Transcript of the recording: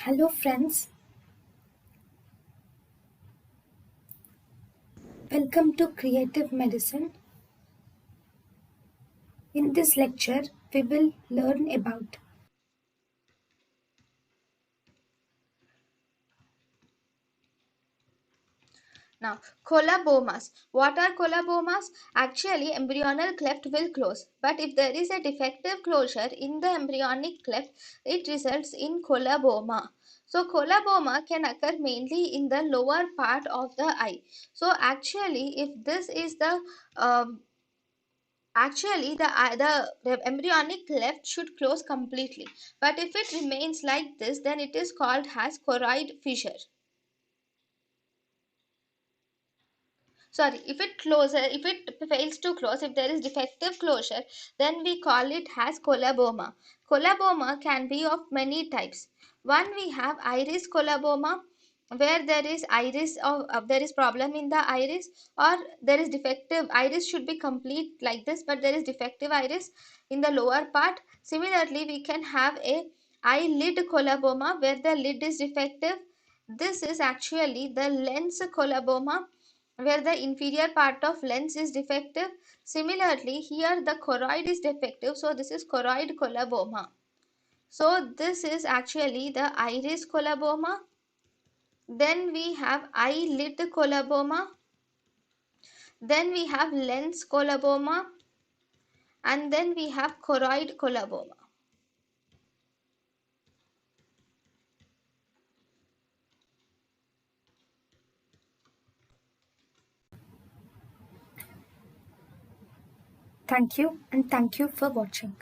Hello friends, welcome to Creative Medicine. In this lecture, we will learn about Now, colobomas. What are colobomas? Actually, embryonal cleft will close, but if there is a defective closure in the embryonic cleft, it results in coloboma. So, coloboma can occur mainly in the lower part of the eye. So, actually, if this is the the embryonic cleft should close completely, but if it remains like this, then it is called as choroid fissure. Sorry, if it fails to close, if there is defective closure, then we call it as coloboma. Coloboma can be of many types. One, we have iris coloboma, where there is there is problem in the iris, or there is defective iris should be complete like this, but there is defective iris in the lower part. Similarly, we can have a eyelid coloboma where the lid is defective. This is actually the lens coloboma, where the inferior part of lens is defective. Similarly, here the choroid is defective, so this is choroid coloboma. So this is actually the iris coloboma. Then we have eyelid coloboma. Then we have lens coloboma. And then we have choroid coloboma. thank you and thank you for watching.